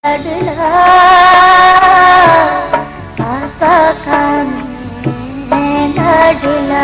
लाडला पापा का मैं लाडला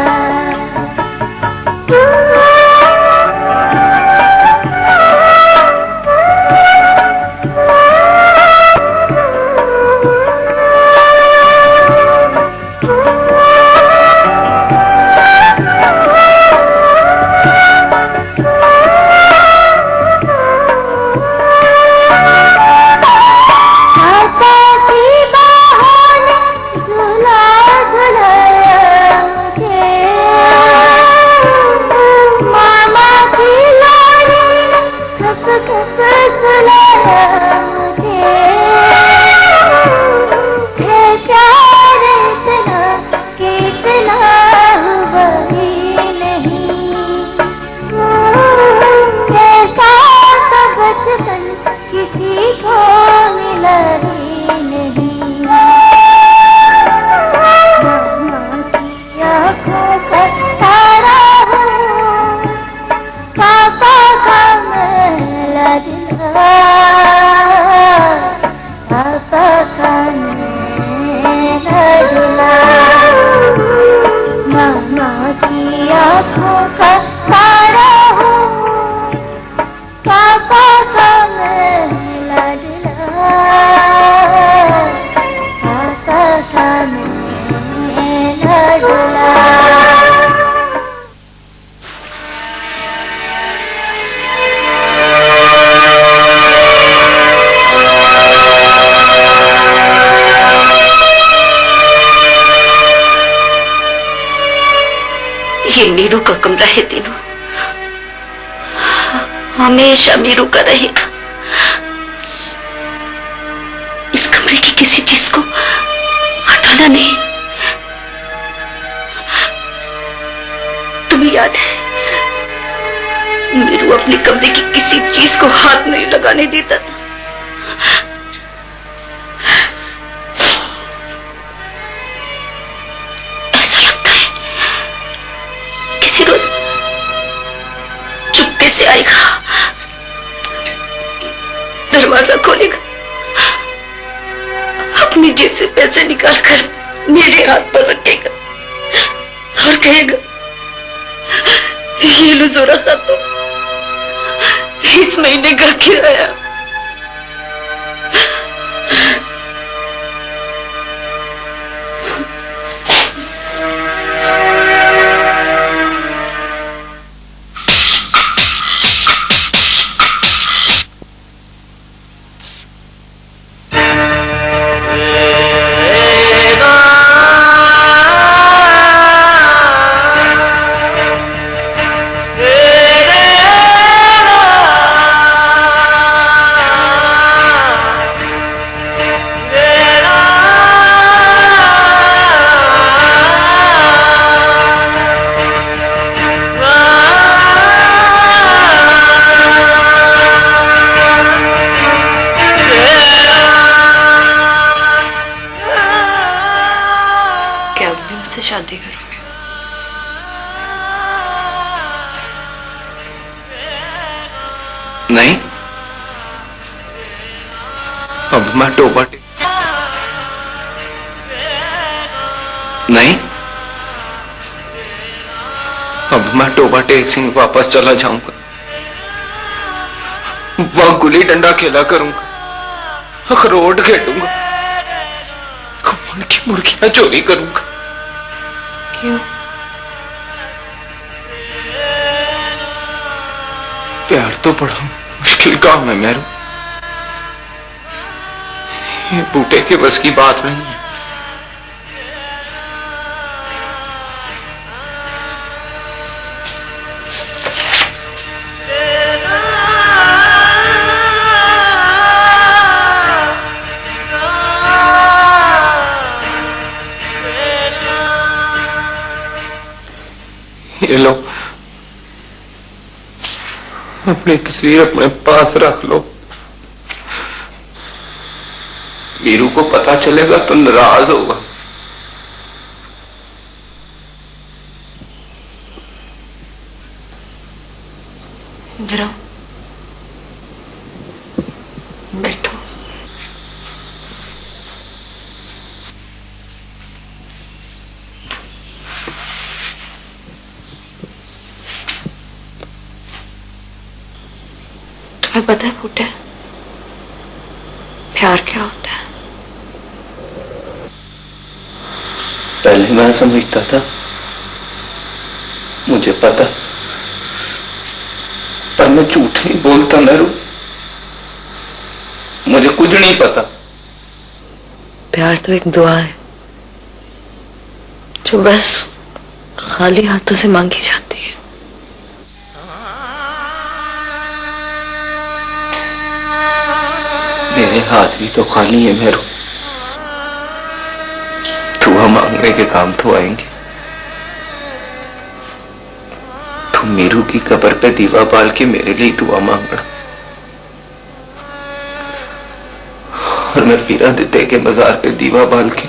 मीरू का कमरा है तीनों, हमेशा मीरू का रहेगा। इस कमरे की किसी चीज को हटाना नहीं। तुम्हें याद है मीरू अपने कमरे की किसी चीज को हाथ नहीं लगाने देता था। से आएगा, दरवाजा खोलेगा, अपनी जेब से पैसे निकालकर मेरे हाथ पर रखेगा और कहेगा, ये लो जोरा खातून, इस महीने का किराया। शादी करोगे? नहीं, अब मैं टोपा नहीं, अब मैं टोपा टेक सिंह वापस चला जाऊंगा। वहां गुल्ली डंडा खेला करूंगा, अखरोट खेलूंगा, घुमन की मुर्गियां चोरी करूंगा। क्यों? प्यार तो बड़ा मुश्किल काम है मेरू, ये बूटे के बस की बात नहीं है। ये लो, अपनी तस्वीर अपने पास रख लो। वीरू को पता चलेगा तो नाराज होगा। इधर आओ, बैठो। तुम्हें पता है फूटे, प्यार क्या होता है? पहले मैं समझता था, मुझे पता, पर मैं झूठ नहीं बोलता नरू, मुझे कुछ नहीं पता। प्यार तो एक दुआ है जो बस खाली हाथों से मांगी जाती है। मेरे हाथ भी तो खाली है मेरू, दुआ मांगने के काम तो आएंगे। तुम मीरू की कब्र पे दीवा बाल के मेरे लिए दुआ मांगना, और मैं पीरा देते के मजार पे दीवा बाल के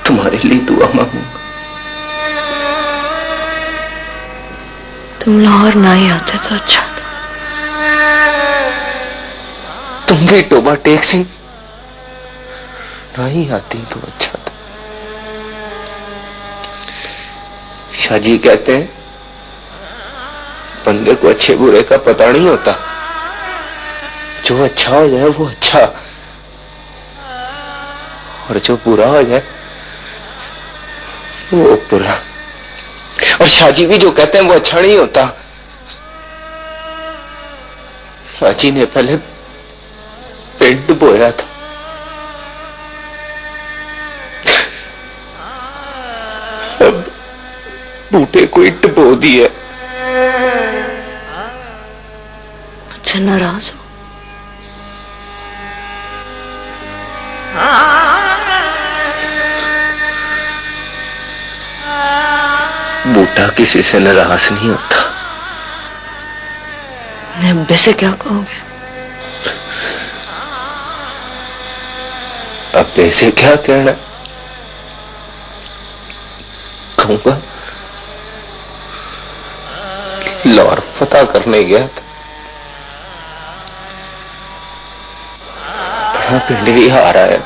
तुम्हारे लिए दुआ मांगूंगा। तुम लाहौर ना ही आते तो अच्छा था। तुम भी टोबा टेक सिंह ना ही आती तो अच्छा था। शाहजी कहते हैं बंदे को अच्छे बुरे का पता नहीं होता, जो अच्छा हो जाए वो अच्छा, और जो बुरा हो जाए वो बुरा। और शाहजी भी जो कहते हैं वो अच्छा नहीं होता। शाहजी ने पहले पेंट बोया था, अब बूटे को इट बो दी है। अच्छा नाराज हो? बूटा किसी से नाराज नहीं होता। नब्बे से क्या कहोगे? अब ऐसे क्या कहना, कहूंगा लाहौर फतह करने गया था, बड़ा पिंड ही हारा है।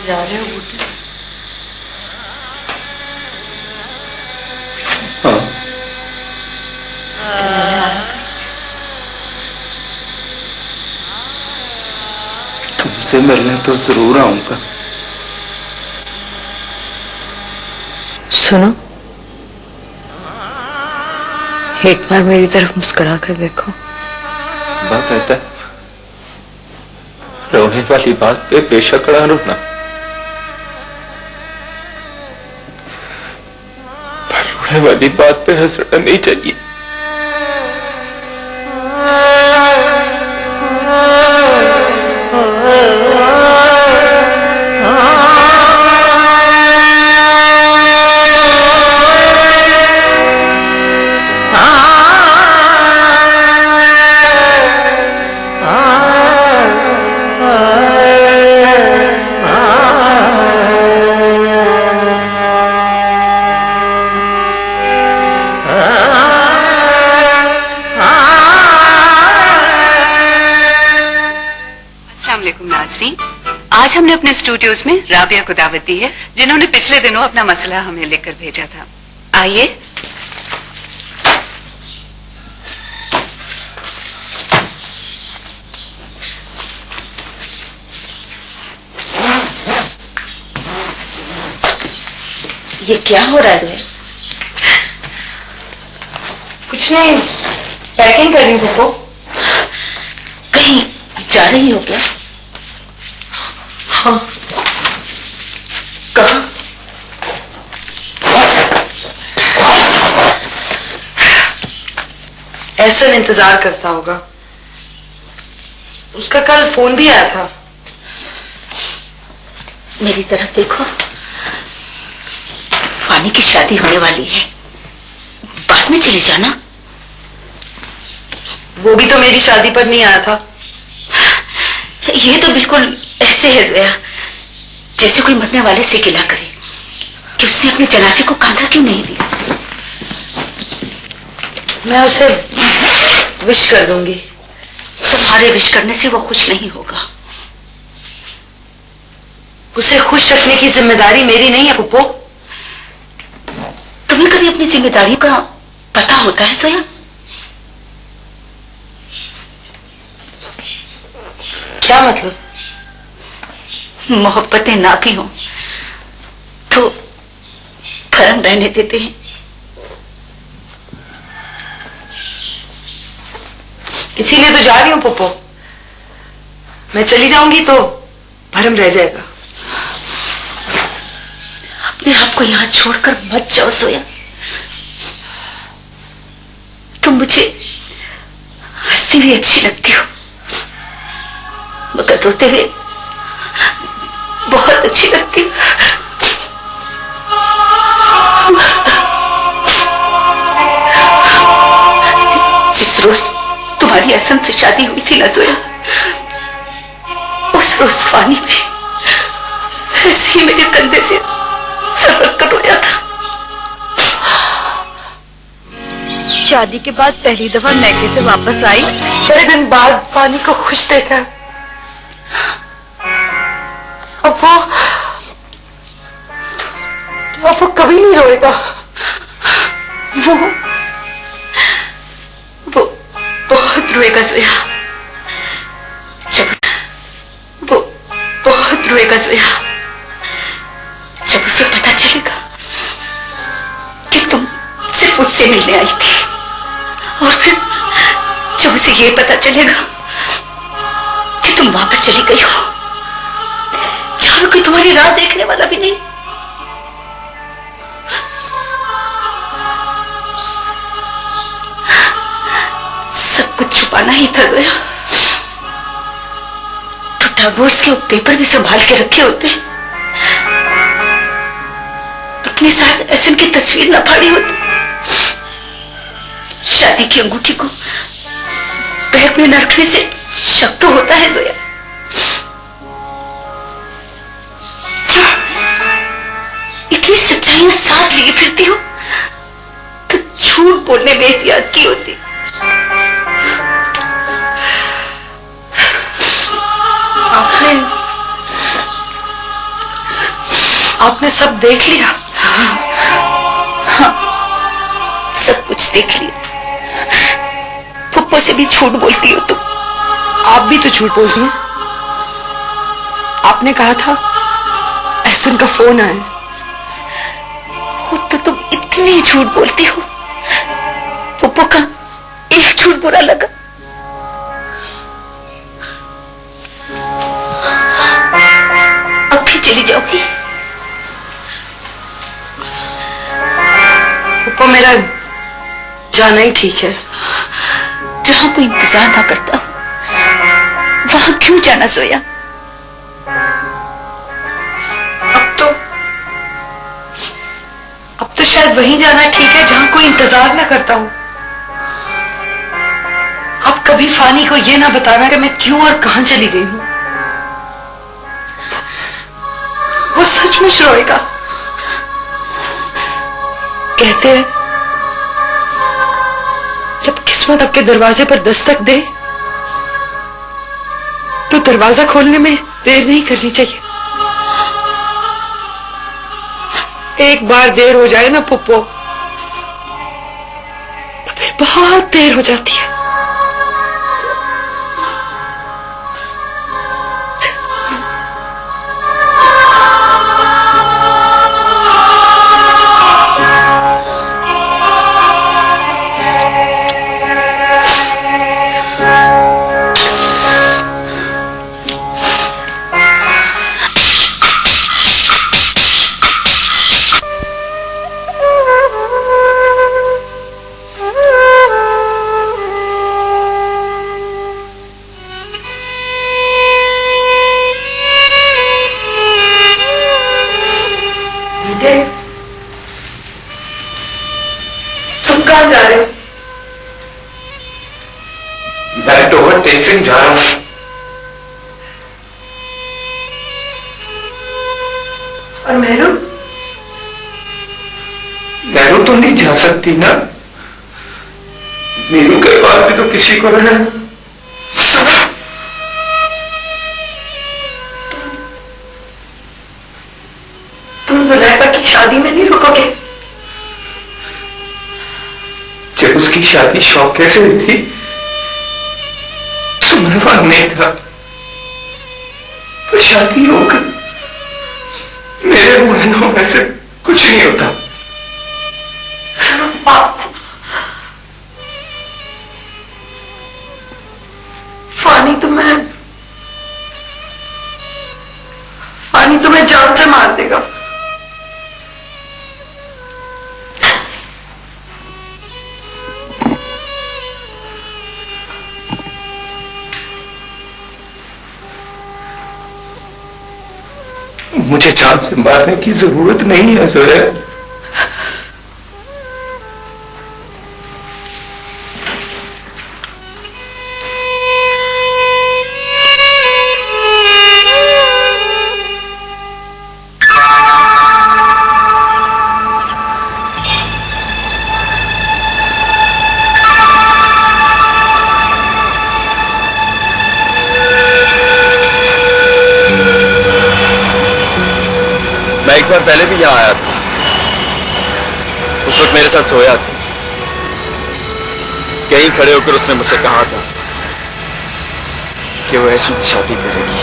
जा रहे हो बूटे? हाँ, चलने आया करो। तुमसे मिलने तो जरूर आऊंगा। सुनो, एक बार मेरी तरफ मुस्कुरा कर देखो। बा कहता है रोने वाली बात पे बेशक ना रोना, पर रोने वाली बात पे हंसना नहीं चाहिए। आज हमने अपने स्टूडियोज में राबिया को दावत दी है, जिन्होंने पिछले दिनों अपना मसला हमें लेकर भेजा था। आइए। ये क्या हो रहा है? कुछ नहीं, पैकिंग कर रही हूँ। कहीं जा रही हो क्या? हाँ। कहाँ? एहसन इंतजार करता होगा, उसका कल फोन भी आया था। मेरी तरफ देखो, फानी की शादी होने वाली है, बाद में चली जाना। वो भी तो मेरी शादी पर नहीं आया था। ये तो बिल्कुल ऐसे है जोया, जैसे कोई मरने वाले से गिला करे कि उसने अपने जनाजे को कांधा क्यों नहीं दिया। मैं उसे विश कर दूंगी। तुम्हारे विश करने से वो खुश नहीं होगा। उसे खुश रखने की जिम्मेदारी मेरी नहीं है पुप्पो। तुम्हें कभी अपनी जिम्मेदारियों का पता होता है सोया? क्या मतलब? मोहब्बतें ना भी हो तो भरम रहने देते हैं। इसीलिए तो जा रही हूँ पप्पो। मैं चली जाऊंगी तो भरम रह जाएगा। अपने आप को यहां छोड़कर मत जाओ सोया। तुम मुझे हंसती हुई अच्छी लगती हो, मगर रोते हुए बहुत अच्छी लगती हो। जिस रोज तुम्हारी असम से शादी हुई थी ना जोया, उस रोज फानी में ऐसे ही मेरे कंधे से सरक कर रोया था। शादी के बाद पहली दफा मैके से वापस आई, बड़े दिन बाद फानी को खुश देखा। अब वो कभी नहीं रोएगा। वो बहुत रोएगा जोया। वो बहुत रोएगा जोया, जब उसे पता चलेगा कि तुम सिर्फ उससे मिलने आई थी, और फिर जब उसे ये पता चलेगा कि तुम वापस चली गई हो, जहां कोई तुम्हारी राह देखने वाला भी नहीं। सब कुछ छुपाना ही था जोया, तो डिवोर्स के पेपर भी संभाल के रखे होते, अपने साथ एहसन की तस्वीर न फाड़ी होती, शादी की अंगूठी को बैग में न रखने से शक तो होता है जोया। इतनी सच्चाइयां साथ लिए फिरती हो तो झूठ बोलने में एहतियात की होती। आपने सब देख लिया? हाँ, सब कुछ देख लिया। पप्पो से भी झूठ बोलती हो तुम। आप भी तो झूठ बोलती हैं। आपने कहा था एहसन का फोन आया। खुद तो तुम इतनी झूठ बोलती हो, पप्पो का एक झूठ बुरा लगा। अब भी चली जाओगी? पप्पो मेरा जाना ही ठीक है। जहां कोई इंतजार ना करता वहां क्यों जाना सोया? अब तो शायद वहीं जाना ठीक है जहां कोई इंतजार ना करता हो। अब कभी फानी को यह ना बताना कि मैं क्यों और कहां चली गई हूं। वो सचमुच रोएगा। कहते हैं जब किस्मत आपके दरवाजे पर दस्तक दे तो दरवाजा खोलने में देर नहीं करनी चाहिए। एक बार देर हो जाए ना पुप्पो, तो फिर बहुत देर हो जाती है। तुम कहां जा रहे हो? मैं तो ओवरटेकिंग जा रहा हूं। और मेरू? मेरू तो नहीं जा सकती ना, मेरू के बाद भी तो किसी को रहना है। तुम जुलैखा की शादी में नहीं रुकोगे? उसकी शादी शौके से हुई थी, सुमन वहां नहीं था, तो शादी हो गई। मेरे होने न होने से कुछ नहीं होता। सुनो बात सुनो, फानी तुम्हें जान से मार देगा। मुझे जान से मारने की जरूरत नहीं है जोया। मैं एक बार पहले भी यहां आया था, उस वक्त मेरे साथ सोया था। कहीं खड़े होकर उसने मुझसे कहा था कि वो ऐसी शादी करेगी।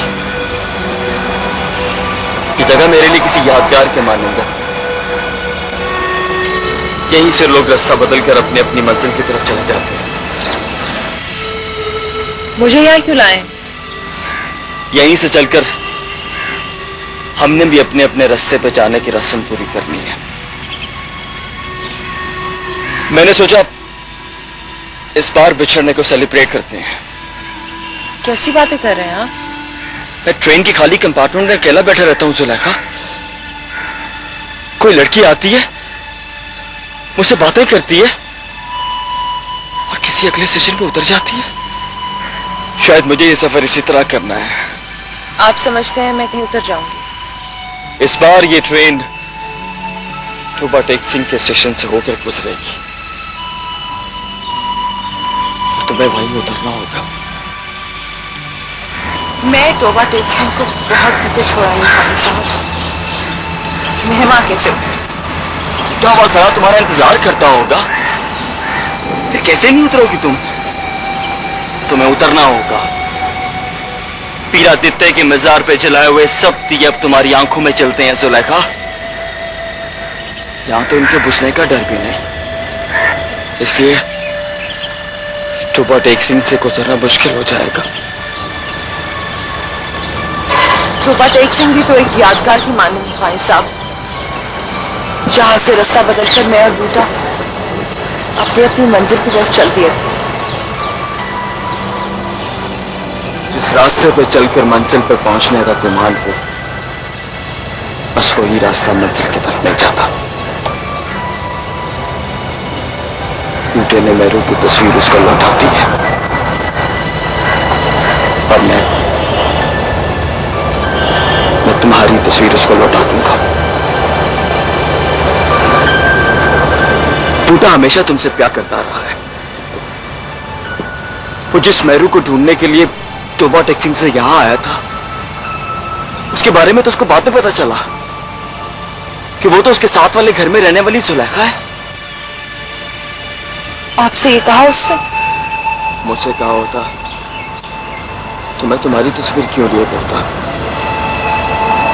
ये जगह मेरे लिए किसी यादगार के मानूंगा। यहीं से लोग रास्ता बदलकर अपनी अपनी मंजिल की तरफ चले जाते हैं। मुझे यहाँ क्यों लाए? यहीं से चलकर हमने भी अपने अपने रास्ते पे जाने की रस्म पूरी करनी है। मैंने सोचा इस बार बिछड़ने को सेलिब्रेट करते हैं। कैसी बातें कर रहे हैं आप? मैं ट्रेन की खाली कंपार्टमेंट में अकेला बैठा रहता हूं जुलेखा। कोई लड़की आती है, मुझसे बातें करती है और किसी अगले स्टेशन पे उतर जाती है। शायद मुझे ये सफर इसी तरह करना है। आप समझते हैं मैं कहीं उतर जाऊंगी? इस बार ये ट्रेन टोबा टेक सिंह के स्टेशन से होकर गुजरेगी, तुम्हें वहीं उतरना होगा। मैं टोबा टेक सिंह को बहुत पीछे छोड़ा नहीं था साहब। मेहमान कैसे हो? क्या वहां खड़ा तुम्हारा इंतजार करता होगा? फिर कैसे नहीं उतरोगी तुम? तुम्हें उतरना होगा। पीरादित्य के मजार पे जलाए हुए सब दिए अब तुम्हारी आंखों में चलते हैं जुलेखा। यहां तो इनके बुझने का डर भी नहीं, इसलिए टोबा टेक सिंह से गुजरना मुश्किल हो जाएगा। टोबा टेक सिंह भी तो एक यादगार की मानूंगी भाई साहब, जहां से रास्ता बदलकर मैं और बूटा अपनी अपनी मंजिल की तरफ चल दिए थे। जिस रास्ते पे चलकर मंजिल पर पहुंचने का गुमान हो, बस वही रास्ता मंजिल की तरफ नहीं जाता। बूटे ने मेरू की तस्वीर उसको लौटा दी है और मैं तुम्हारी तस्वीर उसको लौटा दूंगा। बूटा हमेशा तुमसे प्यार करता रहा है। वो जिस मेरू को ढूंढने के लिए टोबा टेक सिंह से यहां आया था, उसके बारे में तो उसको बाद में पता चला कि वो तो उसके साथ वाले घर में रहने वाली जुलेखा है। आपसे ये कहा उसने? मुझसे कहा होता तो मैं तुम्हारी तस्वीर क्यों लिए करता?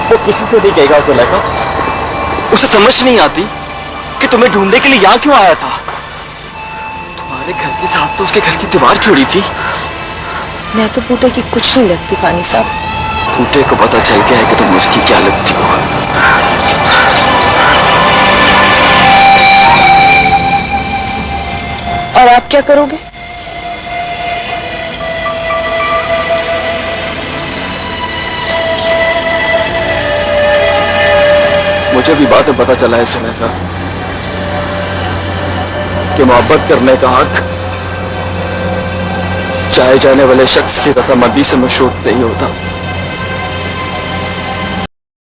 वो किसी से नहीं कहेगा जुलेखा। उसे समझ नहीं आती कि तुम्हें ढूंढने के लिए यहां क्यों आया था। तुम्हारे घर के साथ तो उसके घर की दीवार जुड़ी थी। मैं तो बूटे की कुछ नहीं लगती फानी साहब। बूटे को पता चल गया है कि तुम उसकी क्या लगती हो। और आप क्या करोगे? मुझे भी बातें पता चला है सुलेखा कि मोहब्बत करने का हक चाहे जाने वाले शख्स की रजामंदी से मशरूत नहीं होता।